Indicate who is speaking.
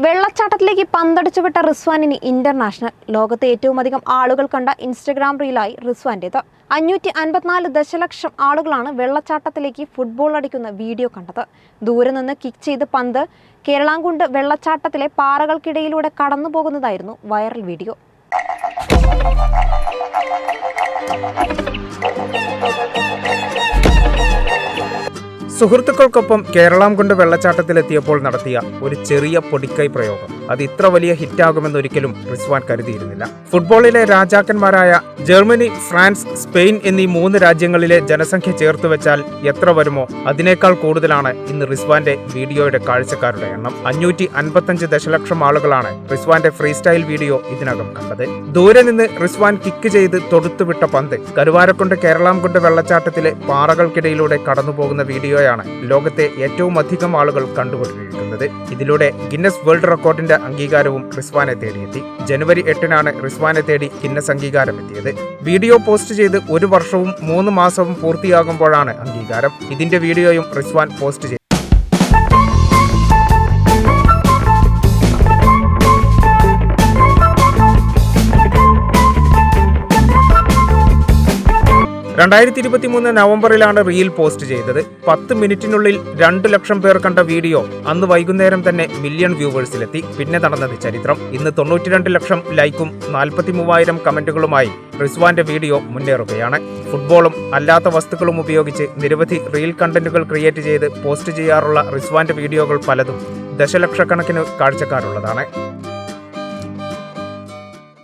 Speaker 1: വെള്ളച്ചാട്ടത്തിലേക്ക് പന്തടിച്ചുവിട്ട റിസ്വാനിന് international. ലോകത്തെ ഏറ്റവും അധികം ആളുകൾ കണ്ട ഇൻസ്റ്റഗ്രാം റീലായി റിസ്വാന്റേത്. 554 ദശലക്ഷം ആളുകളാണ് വെള്ളച്ചാട്ടത്തിലേക്ക് ഫുട്ബോൾ അടിക്കുന്ന വീഡിയോ കണ്ടത്. ദൂരെ നിന്ന് കിക്ക് ചെയ്ത് പന്ത് കേരളാംകുണ്ട് വെള്ളച്ചാട്ടത്തിലെ പാറകൾക്കിടയിലൂടെ കടന്നു പോകുന്നതായിരുന്നു വൈറൽ വീഡിയോ.
Speaker 2: സുഹൃത്തുക്കൾക്കൊപ്പം കേരളാംകുണ്ട് വെള്ളച്ചാട്ടത്തിലെത്തിയപ്പോൾ നടത്തിയ ഒരു ചെറിയ പൊടിക്കൈ പ്രയോഗം അത് ഇത്ര വലിയ ഹിറ്റാകുമെന്നൊരിക്കലും റിസ്വാൻ കരുതിയിരുന്നില്ല. ഫുട്ബോളിലെ രാജാക്കന്മാരായ ജർമ്മനി, ഫ്രാൻസ്, സ്പെയിൻ എന്നീ 3 രാജ്യങ്ങളിലെ ജനസംഖ്യ ചേർത്തുവെച്ചാൽ എത്ര വരുമോ അതിനേക്കാൾ കൂടുതലാണ് ഇന്ന് റിസ്വാന്റെ വീഡിയോയുടെ കാഴ്ചക്കാരുടെ എണ്ണം. 555 ദശലക്ഷം ആളുകളാണ് റിസ്വാന്റെ ഫ്രീ സ്റ്റൈൽ വീഡിയോ ഇതിനകം കണ്ടത്. ദൂരെ നിന്ന് റിസ്വാൻ കിക്ക് ചെയ്ത് തൊടുത്തുവിട്ട പന്ത് കരുവാരക്കുണ്ട് കേരളാംകുണ്ട് വെള്ളച്ചാട്ടത്തിലെ പാറകൾക്കിടയിലൂടെ കടന്നുപോകുന്ന വീഡിയോ ലോകത്തെ ഏറ്റവും അധികം ആളുകൾ കണ്ടുകൊണ്ടിരിക്കുന്നത്. ഇതിലൂടെ ഗിന്നസ് വേൾഡ് റെക്കോർഡിന്റെ അംഗീകാരവും റിസ്വാനെ തേടിയെത്തി. ജനുവരി 8-നാണ് റിസ്വാനെ തേടി ഗിന്നസ് അംഗീകാരം എത്തിയത്. വീഡിയോ പോസ്റ്റ് ചെയ്ത് 1 വർഷവും 3 മാസവും പൂർത്തിയാകുമ്പോഴാണ് അംഗീകാരം. ഇതിന്റെ വീഡിയോയും റിസ്വാൻ പോസ്റ്റ് ചെയ്തു. നവംബറിലാണ് റീൽ പോസ്റ്റ് ചെയ്തത്. 10 മിനിറ്റിനുള്ളിൽ 2 ലക്ഷം പേർ കണ്ട വീഡിയോ അന്ന് വൈകുന്നേരം തന്നെ മില്യൺ വ്യൂവേഴ്സിലെത്തി. പിന്നെ നടന്നത് ചരിത്രം. ഇന്ന് 92 ലക്ഷം ലൈക്കും 43,000 കമന്റുകളുമായി റിസ്വാന്റെ വീഡിയോ മുന്നേറുകയാണ്. ഫുട്ബോളും അല്ലാത്ത വസ്തുക്കളും ഉപയോഗിച്ച് നിരവധി റീൽ കണ്ടന്റുകൾ ക്രിയേറ്റ് ചെയ്ത് പോസ്റ്റ് ചെയ്യാറുള്ള റിസ്വാന്റെ വീഡിയോകൾ പലതും ദശലക്ഷക്കണക്കിന് കാഴ്ചക്കാരുള്ളതാണ്.